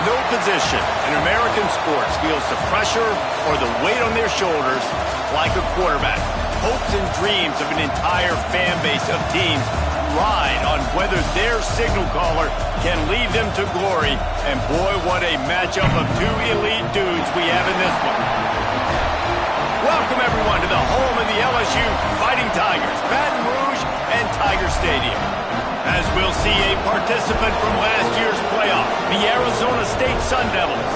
no position in American sports feels the pressure or the weight on their shoulders like a quarterback. Hopes and dreams of an entire fan base of teams ride on whether their signal caller can lead them to glory. And boy, what a matchup of two elite dudes we have in this one. Welcome, everyone, to the home of the LSU Fighting Tigers, Baton Rouge and Tiger Stadium. As we'll see a participant from last year's playoff, the Arizona State Sun Devils,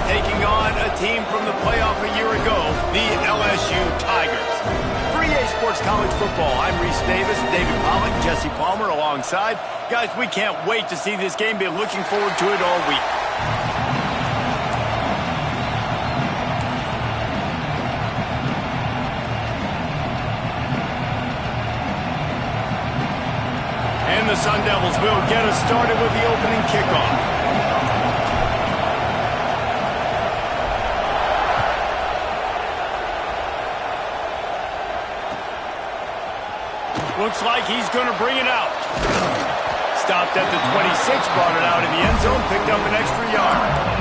taking on a team from the playoff a year ago, the LSU Tigers. For EA Sports College Football, I'm Reese Davis, David Pollock, Jesse Palmer alongside. Guys, we can't wait to see this game. Been looking forward to it all week. And the Sun Devils will get us started with the opening kickoff. Looks like he's going to bring it out. Stopped at the 26, brought it out in the end zone, picked up an extra yard.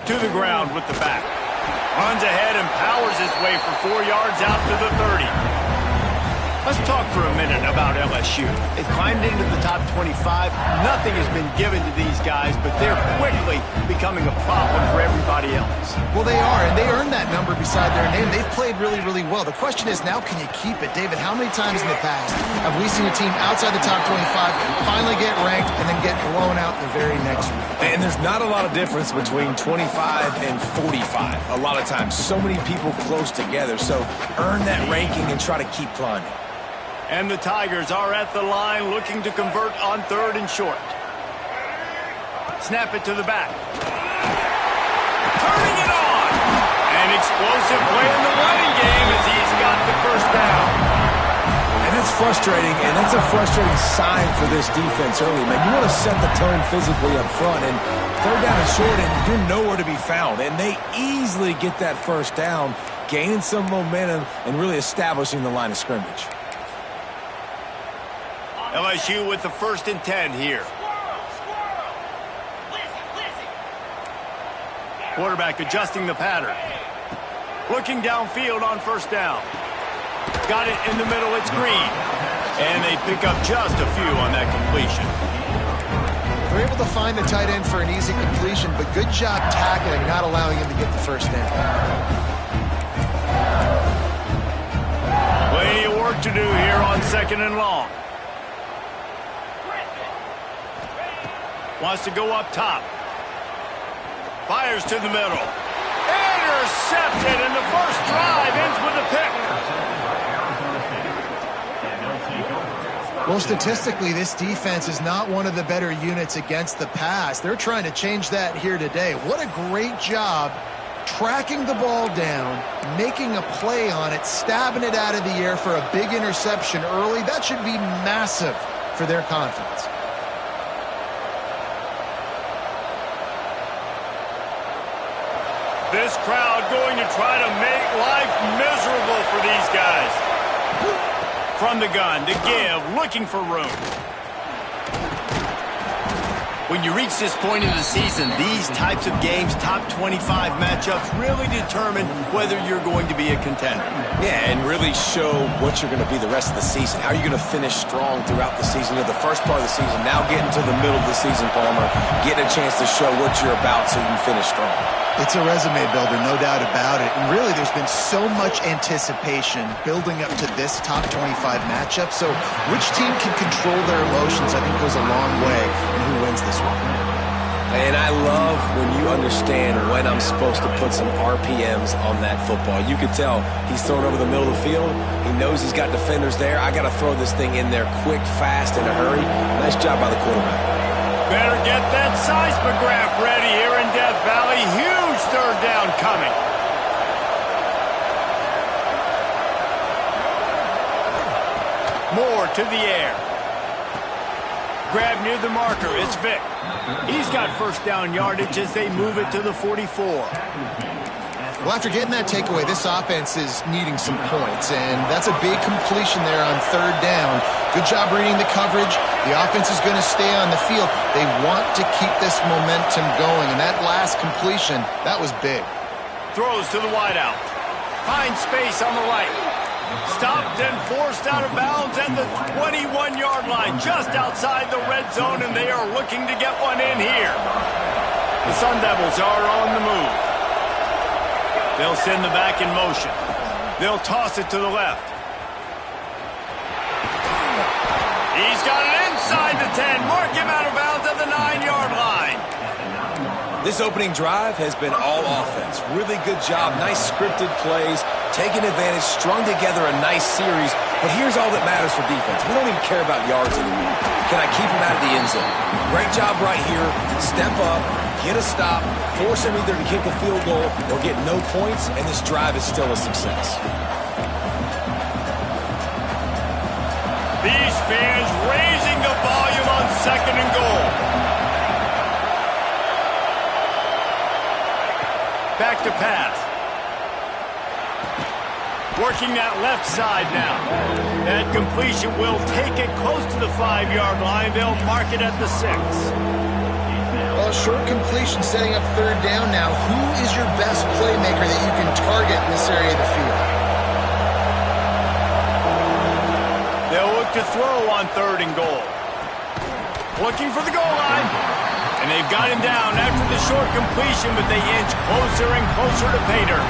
To the ground with the back. Runs ahead and powers his way for 4 yards out to the 30. Let's talk for a minute about LSU. They've climbed into the top 25. Nothing has been given to these guys, but they're quickly becoming a problem for everybody else. Well, they are, and they earned that number beside their name. They've played really, really well. The question is now, can you keep it? David, how many times in the past have we seen a team outside the top 25 finally get ranked and then get blown out the very next week? And there's not a lot of difference between 25 and 45 a lot of times. So many people close together, so earn that ranking and try to keep climbing. And the Tigers are at the line looking to convert on 3rd and short. Snap it to the back. Turning it on! An explosive play in the running game as he's got the first down. And it's frustrating, and it's a frustrating sign for this defense early, man. You want to set the tone physically up front, and 3rd down and short, and you're nowhere to be found. And they easily get that first down, gaining some momentum and really establishing the line of scrimmage. LSU with the 1st and 10 here. Quarterback adjusting the pattern. Looking downfield on 1st down. Got it in the middle, it's Green. And they pick up just a few on that completion. They're able to find the tight end for an easy completion, but good job tackling, not allowing him to get the first down. Plenty of work to do here on 2nd and long. Wants to go up top. Fires to the middle. Intercepted, and the first drive ends with a pick. Well, statistically, this defense is not one of the better units against the pass. They're trying to change that here today. What a great job tracking the ball down, making a play on it, stabbing it out of the air for a big interception early. That should be massive for their confidence. This crowd going to try to make life miserable for these guys. From the gun to give, looking for room. When you reach this point in the season, these types of games, top 25 matchups, really determine whether you're going to be a contender. Yeah, and really show what you're going to be the rest of the season. How are you going to finish strong throughout the season? You know, the first part of the season, now getting to the middle of the season, Palmer, getting a chance to show what you're about so you can finish strong. It's a resume builder, no doubt about it. And really, there's been so much anticipation building up to this top 25 matchup. So which team can control their emotions, I think, goes a long way in who wins this one. And I love when you understand when I'm supposed to put some RPMs on that football. You could tell he's throwing over the middle of the field. He knows he's got defenders there. I got to throw this thing in there quick, fast, in a hurry. Nice job by the quarterback. Better get that seismograph ready here in Death Valley. Huge 3rd down coming. Moore to the air. grab near the marker. It's Vic. He's got first down yardage as they move it to the 44. Well, after getting that takeaway, this offense is needing some points, and that's a big completion there on third down. Good job reading the coverage. The offense is going to stay on the field. They want to keep this momentum going, and that last completion, that was big. Throws to the wideout. Finds space on the right. Stopped and forced out of bounds at the 21-yard line, just outside the red zone, and they are looking to get one in here. The Sun Devils are on the move. They'll send the back in motion. They'll toss it to the left. He's got it inside the 10. Mark him out of bounds at the 9-yard line. This opening drive has been all offense. Really good job. Nice scripted plays. Taking advantage. Strung together a nice series. But here's all that matters for defense. We don't even care about yards anymore. Can I keep him out of the end zone? Great job right here. Step up. Get a stop. Force him either to kick a field goal or get no points. And this drive is still a success. These fans raising the volume on second and goal. Back to pass. Working that left side now. That completion will take it close to the 5-yard line. They'll mark it at the 6. Well, short completion setting up third down now. Who is your best playmaker that you can target in this area of the field? They'll look to throw on third and goal. Looking for the goal line. And they've got him down after the short completion, but they inch closer and closer to pay dirt.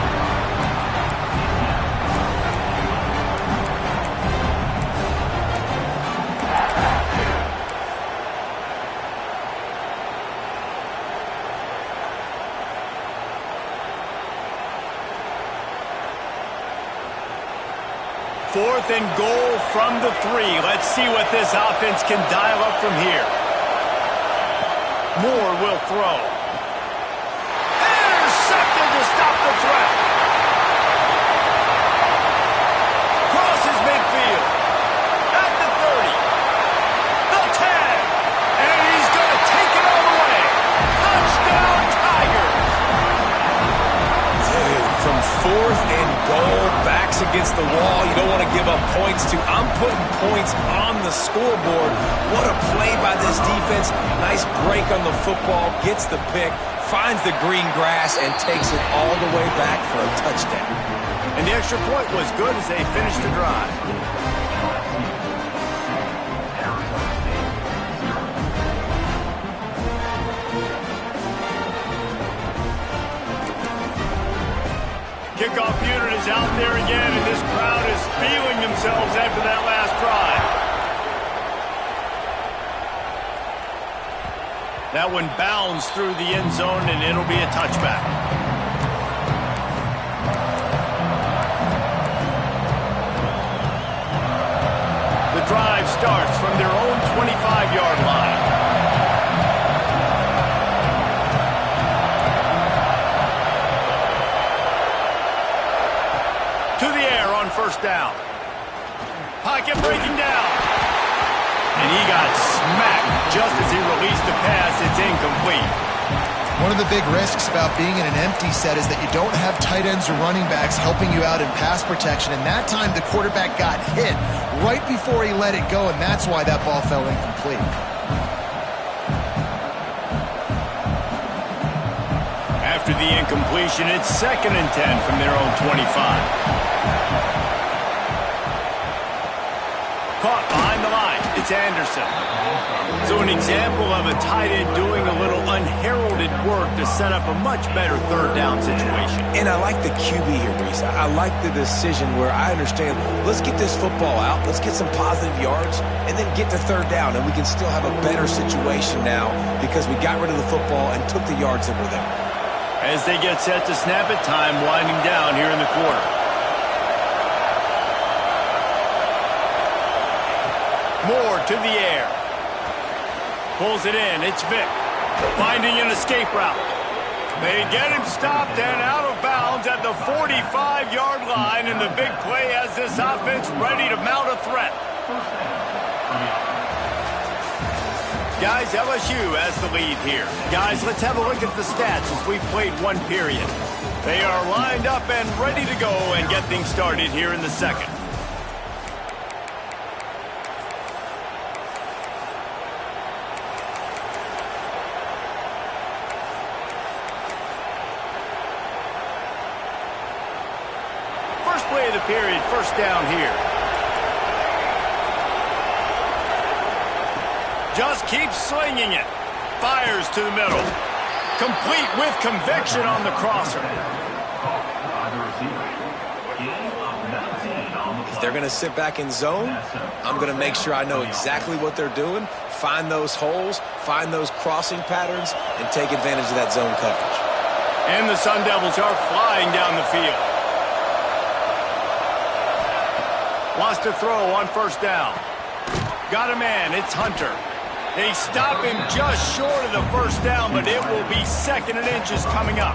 Fourth and goal from the 3. Let's see what this offense can dial up from here. Moore will throw. Intercepted to stop the threat. Crosses midfield. At the 30. The 10. And he's going to take it all the way. Touchdown, Tigers. Dude, from fourth and goal, backs against the wall. You don't want to give up points to. I'm putting points on the scoreboard. What a play by this defense. Nice break on the football, gets the pick, finds the green grass, and takes it all the way back for a touchdown. And the extra point was good as they finished the drive. Kickoff unit is out there again, and this crowd is feeling themselves after that last drive. That one bounds through the end zone, and it'll be a touchback. The drive starts from their own 25-yard line. To the air on first down. Pocket breaking down. And he got smacked just as he released the pass. It's incomplete. One of the big risks about being in an empty set is that you don't have tight ends or running backs helping you out in pass protection. And that time the quarterback got hit right before he let it go, and that's why that ball fell incomplete. After the incompletion, it's 2nd and 10 from their own 25. Caught behind the line. It's Anderson. So an example of a tight end doing a little unheralded work to set up a much better third down situation. And I like the QB here, Reese. I like the decision where I understand, let's get this football out, let's get some positive yards, and then get to third down, and we can still have a better situation now because we got rid of the football and took the yards that were there. As they get set to snap it, time winding down here in the quarter. Moore to the air. Pulls it in. It's Vic. Finding an escape route. They get him stopped and out of bounds at the 45-yard line, and the big play has this offense ready to mount a threat. Guys, LSU has the lead here. Guys, let's have a look at the stats as we've played one period. They are lined up and ready to go and get things started here in the second. First play of the period, first down here. Just keeps slinging it. Fires to the middle. Complete with conviction on the crosser. If they're going to sit back in zone, I'm going to make sure I know exactly what they're doing, find those holes, find those crossing patterns, and take advantage of that zone coverage. And the Sun Devils are flying down the field. Wants to throw on first down. Got a man. It's Hunter. They stop him just short of the first down, but it will be second and inches coming up.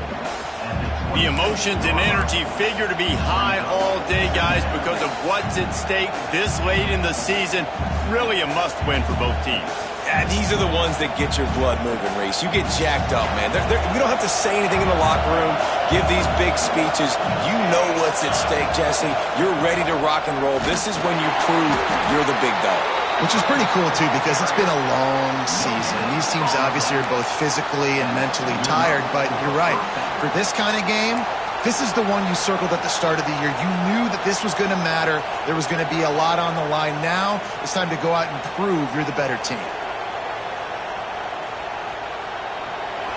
The emotions and energy figure to be high all day, guys, because of what's at stake this late in the season. Really a must-win for both teams. Yeah, these are the ones that get your blood moving, Reese. You get jacked up, man. We don't have to say anything in the locker room, give these big speeches. You know what's at stake, Jesse. You're ready to rock and roll. This is when you prove you're the big dog. Which is pretty cool, too, because it's been a long season. These teams obviously are both physically and mentally tired, but you're right. For this kind of game, this is the one you circled at the start of the year. You knew that this was going to matter. There was going to be a lot on the line. Now it's time to go out and prove you're the better team.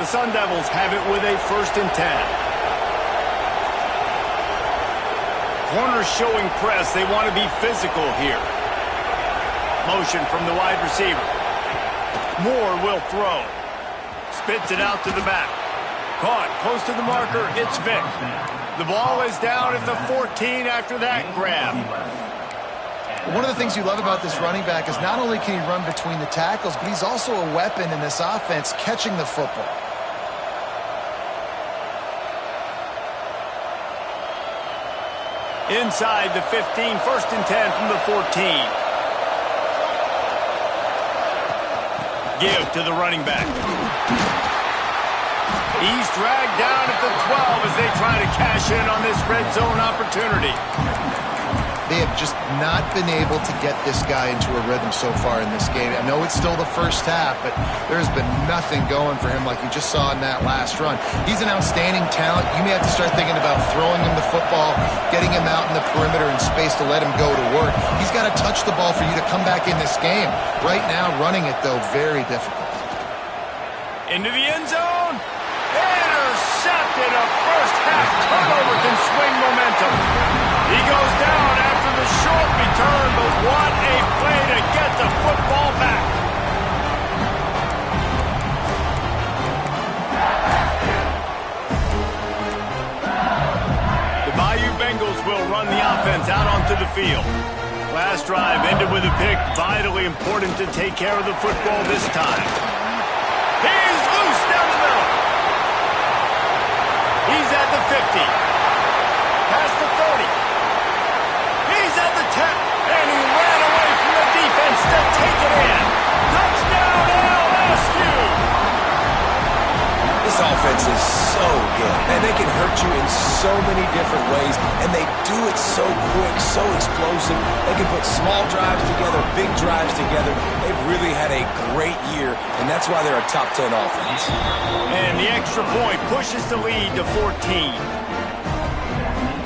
The Sun Devils have it with a 1st and 10. Corners showing press. They want to be physical here. Motion from the wide receiver. Moore will throw. Spits it out to the back. Caught close to the marker. It's Vick. The ball is down at the 14 after that grab. One of the things you love about this running back is not only can he run between the tackles, but he's also a weapon in this offense catching the football. Inside the 15, 1st and 10 from the 14. Give to the running back. He's dragged down at the 12 as they try to cash in on this red zone opportunity. They have just not been able to get this guy into a rhythm so far in this game. I know it's still the first half, but there's been nothing going for him like you just saw in that last run. He's an outstanding talent. You may have to start thinking about throwing him the football, getting him out in the perimeter in space to let him go to work. He's got to touch the ball for you to come back in this game. Right now, running it, though, very difficult. Into the end zone. Intercepted. A first half turnover can swing momentum. He goes down after the short return, but what a play to get the football back. The Bayou Bengals will run the offense out onto the field. Last drive ended with a pick. Vitally important to take care of the football this time. He's loose down the middle. He's at the 50. Past the 30. He's at the 10, and he ran away from the defense to take it in. Touchdown, LSU! This offense is so good. Man, they can hurt you in so many different ways, and they do it so quick, so explosive. They can put small drives together, big drives together. They've really had a great year, and that's why they're a top 10 offense. And the extra point pushes the lead to 14.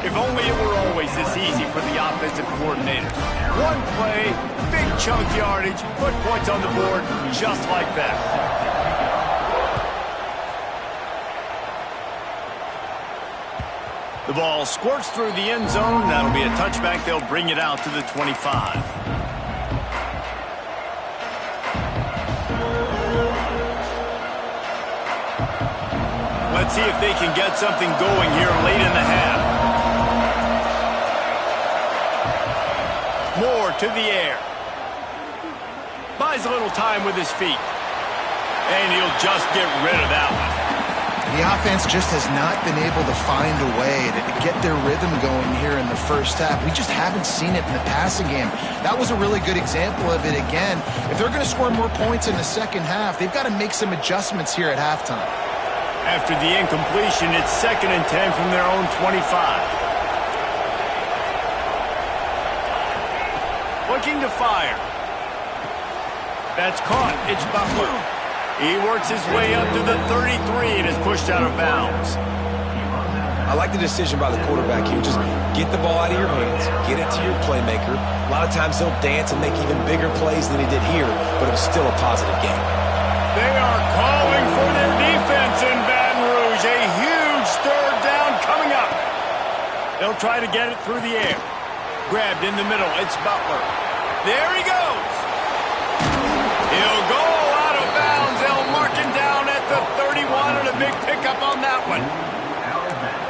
If only it were always this easy for the offensive coordinators. One play, big chunk yardage, put points on the board just like that. The ball squirts through the end zone. That'll be a touchback. They'll bring it out to the 25. Let's see if they can get something going here late in the half. Moore to the air. Buys a little time with his feet. And he'll just get rid of that one. The offense just has not been able to find a way to get their rhythm going here in the first half. We just haven't seen it in the passing game. That was a really good example of it again. If they're going to score more points in the second half, they've got to make some adjustments here at halftime. After the incompletion, it's 2nd and 10 from their own 25. Looking to fire. That's caught. It's Butler. He works his way up to the 33 and is pushed out of bounds. I like the decision by the quarterback here. Just get the ball out of your hands, get it to your playmaker. A lot of times he'll dance and make even bigger plays than he did here, but it was still a positive game. They are calling for their defense in Baton Rouge. A huge 3rd down coming up. They'll try to get it through the air. Grabbed in the middle. It's Butler. There he goes. He'll go out of bounds. They'll mark him down at the 31 and a big pickup on that one.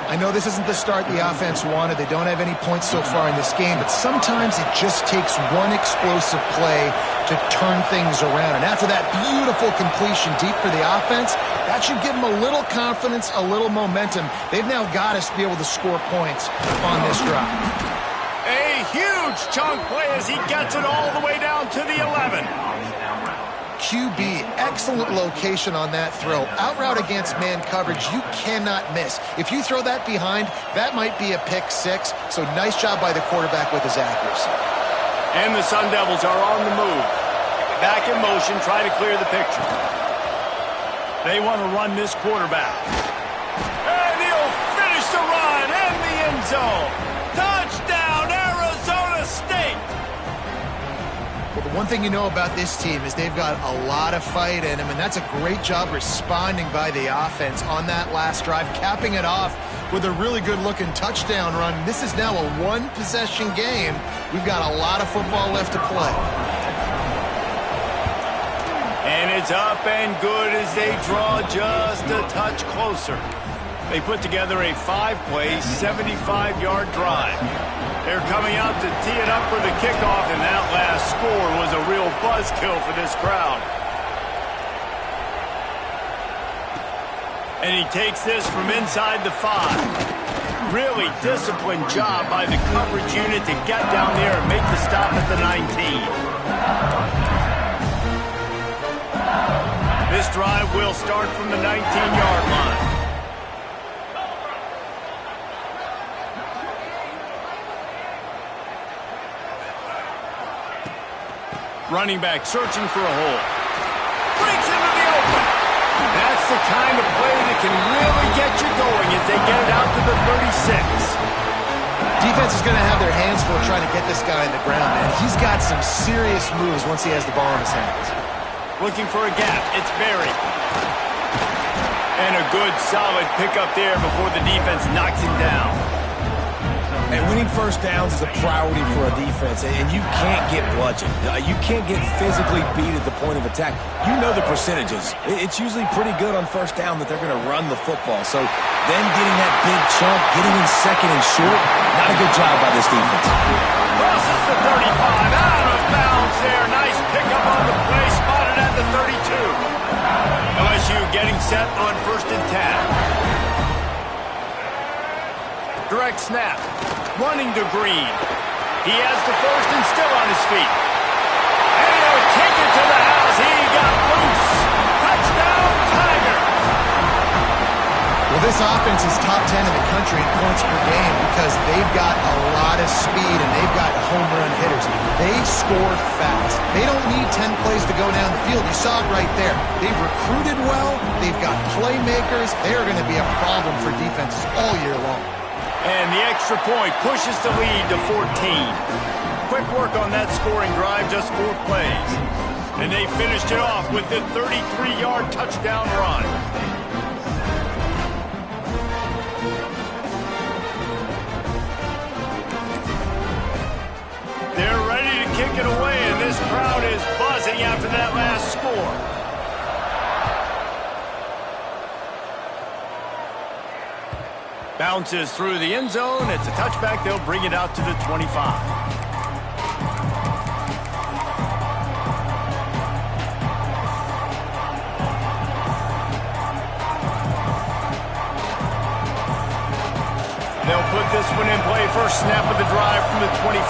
I know this isn't the start the offense wanted. They don't have any points so far in this game, but sometimes it just takes one explosive play to turn things around. And after that beautiful completion deep for the offense, that should give them a little confidence, a little momentum. They've now got us to be able to score points on this drive. A huge chunk play as he gets it all the way down to the 11. QB, excellent location on that throw. Out route against man coverage, you cannot miss. If you throw that behind, that might be a pick 6. So nice job by the quarterback with his accuracy. And the Sun Devils are on the move. Back in motion, try to clear the picture. They want to run this quarterback. And he'll finish the run in the end zone. Touchdown, Arizona State! Well, the one thing you know about this team is they've got a lot of fight in them, and that's a great job responding by the offense on that last drive, capping it off with a really good-looking touchdown run. This is now a one-possession game. We've got a lot of football left to play. And it's up and good as they draw just a touch closer. They put together a 5-play, 75-yard drive. They're coming out to tee it up for the kickoff, and that last score was a real buzzkill for this crowd. And he takes this from inside the 5. Really disciplined job by the coverage unit to get down there and make the stop at the 19. This drive will start from the 19-yard line. Running back searching for a hole. Breaks into the open. That's the kind of play that can really get you going as they get it out to the 36. Defense is going to have their hands full trying to get this guy in the ground, man. He's got some serious moves once he has the ball in his hands. Looking for a gap. It's Barry. And a good, solid pickup there before the defense knocks him down. And winning first downs is a priority for a defense, and you can't get bludgeoned. You can't get physically beat at the point of attack. You know the percentages. It's usually pretty good on first down that they're going to run the football. So them getting that big chunk, getting in second and short, not a good job by this defense. Crosses the 35, out of bounds there. Nice pickup on the play, spotted at the 32. LSU getting set on 1st and 10. Direct snap. Running to Green. He has the first and still on his feet. And he'll take it to the house. He got loose. Touchdown, Tiger. Well, this offense is top 10 in the country in points per game because they've got a lot of speed and they've got home run hitters. They score fast. They don't need 10 plays to go down the field. You saw it right there. They've recruited well. They've got playmakers. They are going to be a problem for defenses all year long. And the extra point pushes the lead to 14. Quick work on that scoring drive, just 4 plays. And they finished it off with the 33-yard touchdown run. They're ready to kick it away, and this crowd is buzzing after that last score. Bounces through the end zone. It's a touchback. They'll bring it out to the 25. They'll put this one in play first snap of the drive from the 25.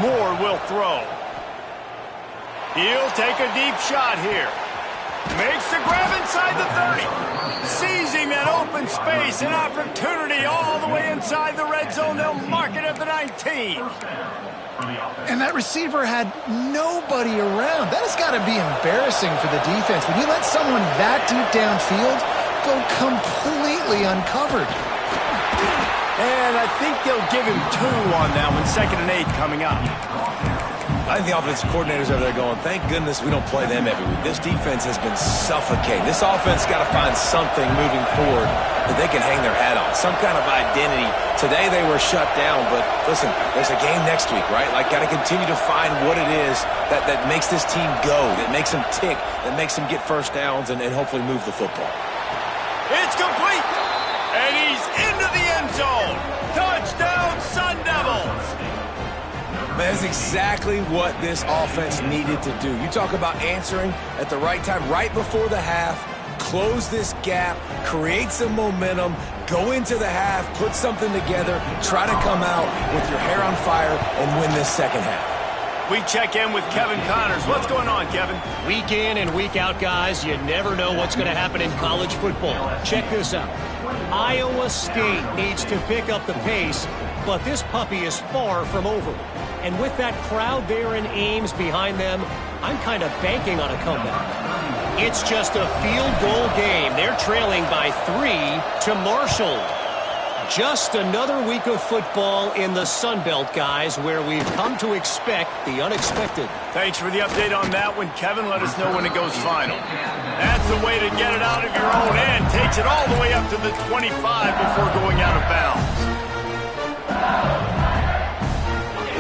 Moore will throw. He'll take a deep shot here. Makes the grab inside the 30. Seizing that open space, an opportunity all the way inside the red zone. They'll mark it at the 19. And that receiver had nobody around. That has got to be embarrassing for the defense. When you let someone that deep downfield go completely uncovered. And I think they'll give him 2 on that one. 2nd and 8 coming up. I think the offensive coordinators over there going, thank goodness we don't play them every week. This defense has been suffocating. This offense got to find something moving forward that they can hang their hat on, some kind of identity. Today they were shut down, but listen, there's a game next week, right? Like, got to continue to find what it is that makes this team go, that makes them tick, that makes them get first downs and hopefully move the football. It's complete, and he's into the end zone. Touchdown, Sun Devils. That's exactly what this offense needed to do. You talk about answering at the right time, right before the half, close this gap, create some momentum, go into the half, put something together, try to come out with your hair on fire and win this second half. We check in with Kevin Connors. What's going on, Kevin? Week in and week out, guys, you never know what's going to happen in college football. Check this out. Iowa State needs to pick up the pace, but this puppy is far from over. And with that crowd there in Ames behind them, I'm kind of banking on a comeback. It's just a field goal game. They're trailing by 3 to Marshall. Just another week of football in the Sun Belt, guys, where we've come to expect the unexpected. Thanks for the update on that one, Kevin. Let us know when it goes final. That's the way to get it out of your own end. Takes it all the way up to the 25 before going out of bounds.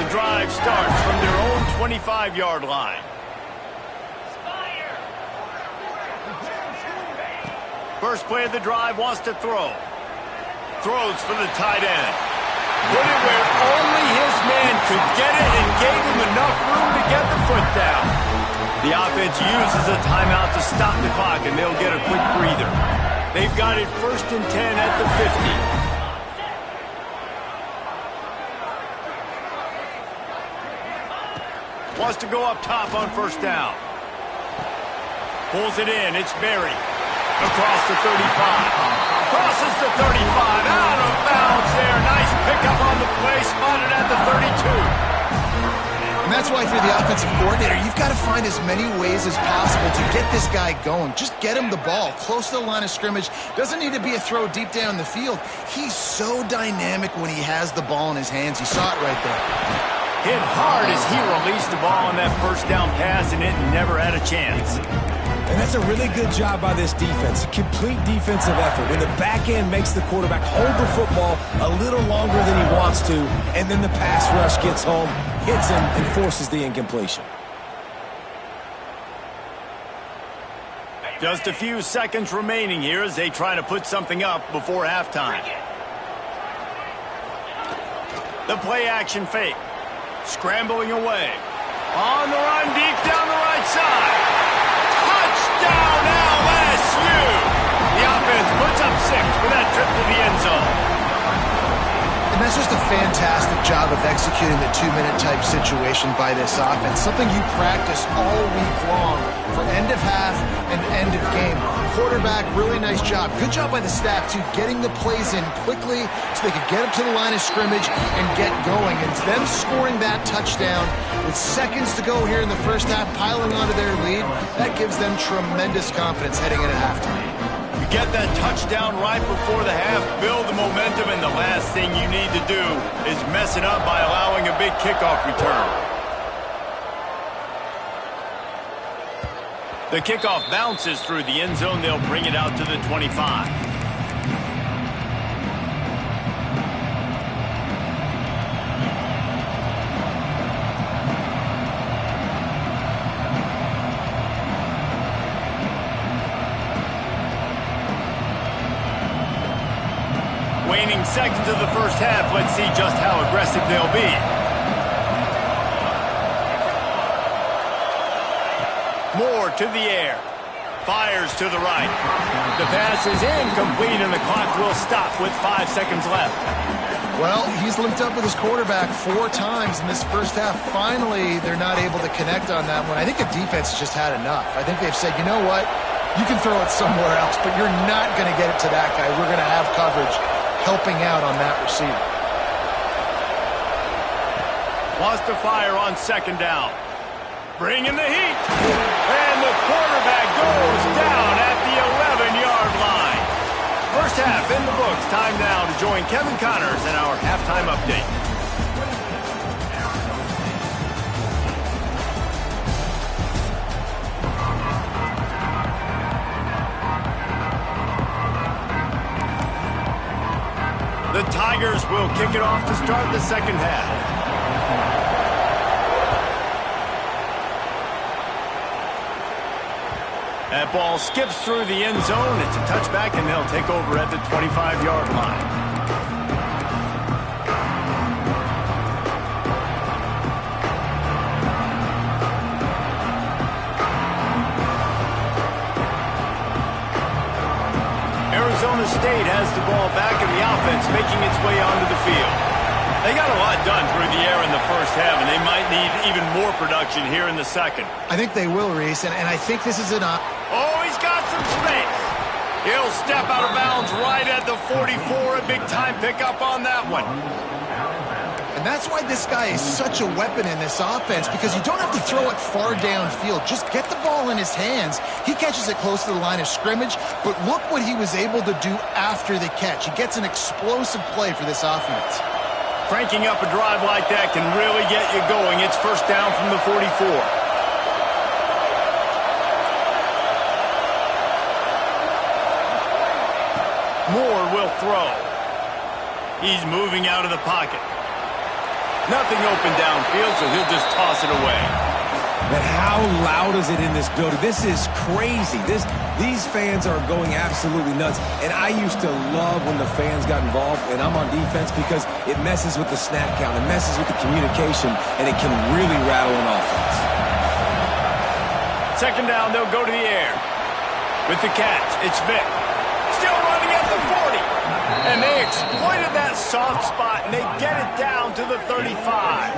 The drive starts from their own 25-yard line. First play of the drive, wants to throw. Throws for the tight end. Put it where only his man could get it and gave him enough room to get the foot down. The offense uses a timeout to stop the clock, and they'll get a quick breather. They've got it 1st and 10 at the 50. Wants to go up top on first down. Pulls it in. It's Berry. Across the 35. Crosses the 35. Out of bounds there. Nice pickup on the play. Spotted at the 32. And that's why if you're the offensive coordinator, you've got to find as many ways as possible to get this guy going. Just get him the ball close to the line of scrimmage. Doesn't need to be a throw deep down the field. He's so dynamic when he has the ball in his hands. You saw it right there. Hit hard as he released the ball on that first down pass, and it never had a chance. And that's a really good job by this defense. A complete defensive effort. When the back end makes the quarterback hold the football a little longer than he wants to, and then the pass rush gets home, hits him, and forces the incompletion. Just a few seconds remaining here as they try to put something up before halftime. The play action fake. Scrambling away. On the run deep down the right side. Touchdown LSU! The offense puts up 6 for that trip to the end zone. And that's just a fantastic job of executing the 2-minute type situation by this offense. Something you practice all week long for end of half and end of game. Quarterback, really nice job. Good job by the staff, too, getting the plays in quickly so they could get up to the line of scrimmage and get going. And it's them scoring that touchdown with seconds to go here in the first half, piling onto their lead. That gives them tremendous confidence heading into halftime. You get that touchdown right before the half, build the momentum, and the last thing you need to do is mess it up by allowing a big kickoff return. The kickoff bounces through the end zone. They'll bring it out to the 25. Waning seconds of the first half. Let's see just how aggressive they'll be. Moore to the air. Fires to the right. The pass is incomplete, and the clock will stop with 5 seconds left. Well, he's linked up with his quarterback 4 times in this first half. Finally, they're not able to connect on that one. I think the defense has just had enough. I think they've said, you know what? You can throw it somewhere else, but you're not going to get it to that guy. We're going to have coverage helping out on that receiver. Wants to fire on second down. Bringing the heat. And the quarterback goes down at the 11-yard line. First half in the books. Time now to join Kevin Connors in our halftime update. The Tigers will kick it off to start the second half. That ball skips through the end zone. It's a touchback, and they'll take over at the 25-yard line. Arizona State has the ball back, and the offense making its way onto the field. They got a lot done through the air in the first half, and they might need even more production here in the second. I think they will, Reese, and I think this is enough. Oh, he's got some space. He'll step out of bounds right at the 44. A big-time pickup on that one. And that's why this guy is such a weapon in this offense, because you don't have to throw it far downfield. Just get the ball in his hands. He catches it close to the line of scrimmage, but look what he was able to do after the catch. He gets an explosive play for this offense. Cranking up a drive like that can really get you going. It's first down from the 44. Moore will throw. He's moving out of the pocket. Nothing open downfield, so he'll just toss it away. But how loud is it in this building? This is crazy. These fans are going absolutely nuts. And I used to love when the fans got involved, and I'm on defense, because it messes with the snap count. It messes with the communication, and it can really rattle an offense. Second down, they'll go to the air. With the catch, it's Vick. Still running at the 40. And they exploited that soft spot, and they get it down to the 35.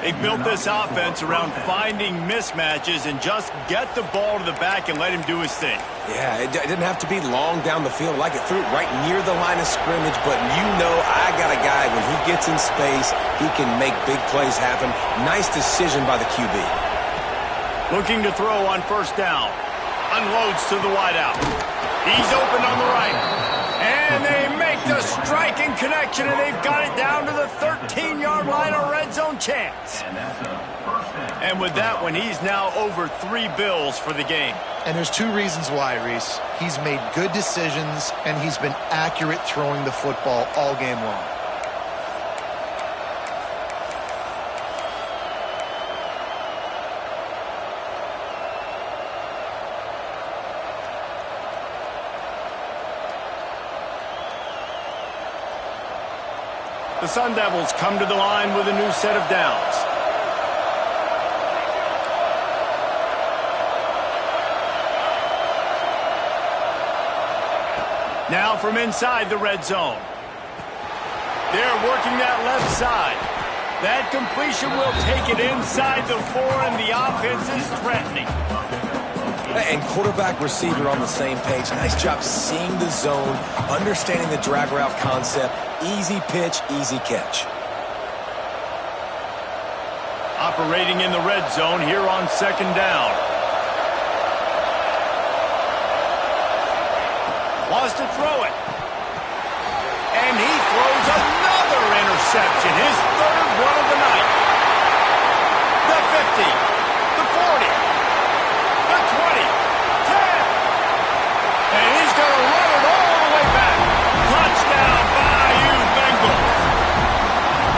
They built this offense around finding mismatches and just get the ball to the back and let him do his thing. Yeah, it didn't have to be long down the field. Like it threw it right near the line of scrimmage, but you know I got a guy, when he gets in space, he can make big plays happen. Nice decision by the QB. Looking to throw on first down. Unloads to the wideout. He's open on the right. And they make the striking connection, and they've got it down to the 13-yard line, a red zone chance. And with that one, he's now over 3 bills for the game. And there's 2 reasons why, Reese. He's made good decisions, and he's been accurate throwing the football all game long. The Sun Devils come to the line with a new set of downs. Now from inside the red zone. They're working that left side. That completion will take it inside the 4, and the offense is threatening. And quarterback receiver on the same page. Nice job seeing the zone, understanding the drag route concept. Easy pitch, easy catch. Operating in the red zone here on second down. Wants to throw it. And he throws another interception. His 3rd one of the night. The 50. The 40. The 20. 10. And he's going to run it all the way back. Touchdown, Bayou Bengals.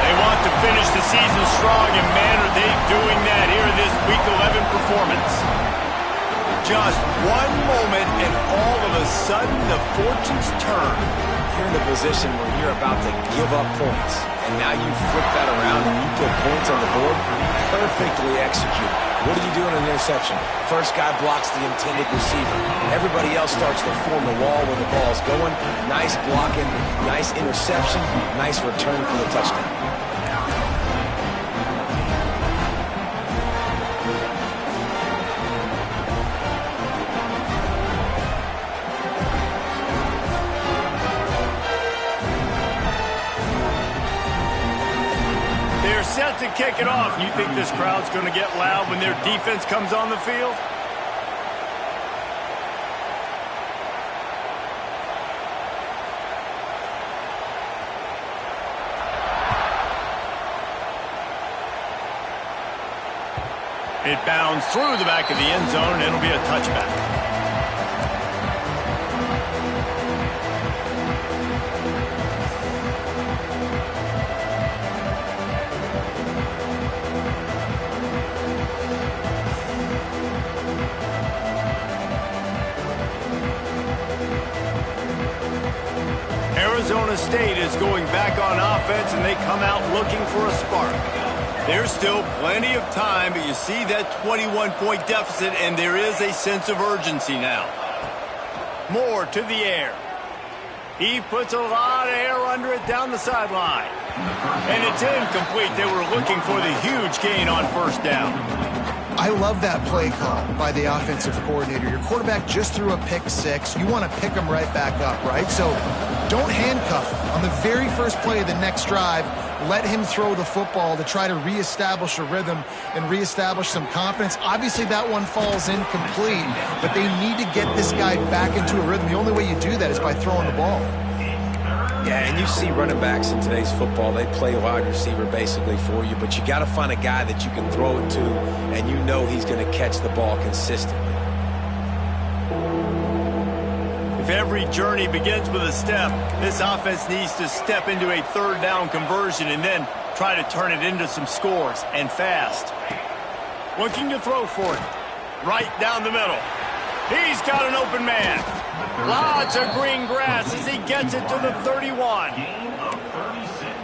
They want to finish the season strong, and man, are they doing that here in this Week 11 performance. Just one moment, and all of a sudden, the fortunes turn. You're in a position where you're about to give up points, and now you flip that around and you put points on the board. Perfectly executed. What do you do in an interception? First guy blocks the intended receiver. Everybody else starts to form the wall when the ball's going. Nice blocking, nice interception, nice return for the touchdown. They're set to kick it off. You think this crowd's going to get loud when their defense comes on the field? It bounds through the back of the end zone, and it'll be a touchback. Arizona State is going back on offense, and they come out looking for a spark. There's still plenty of time, but you see that 21-point deficit, and there is a sense of urgency now. Moore to the air. He puts a lot of air under it down the sideline. And it's incomplete. They were looking for the huge gain on first down. I love that play call by the offensive coordinator. Your quarterback just threw a pick six. You want to pick him right back up, right? So don't handcuff him. On the very first play of the next drive, let him throw the football to try to reestablish a rhythm and reestablish some confidence. Obviously, that one falls incomplete, but they need to get this guy back into a rhythm. The only way you do that is by throwing the ball. Yeah, and you see running backs in today's football, they play wide receiver basically for you, but you got to find a guy that you can throw it to, and you know he's going to catch the ball consistently. If every journey begins with a step, this offense needs to step into a third down conversion and then try to turn it into some scores, and fast. Looking to throw for it. Right down the middle. He's got an open man. Lots of green grass as he gets it to the 31.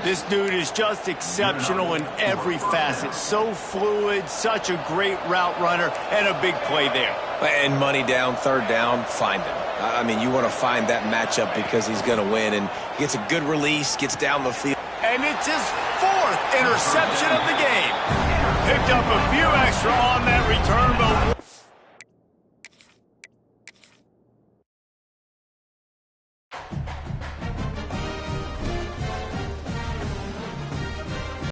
This dude is just exceptional in every facet. So fluid, such a great route runner, and a big play there. And money down, third down, find him. I mean, you want to find that matchup because he's going to win, and gets a good release, gets down the field. And it's his fourth interception of the game. Picked up a few extra on that return, but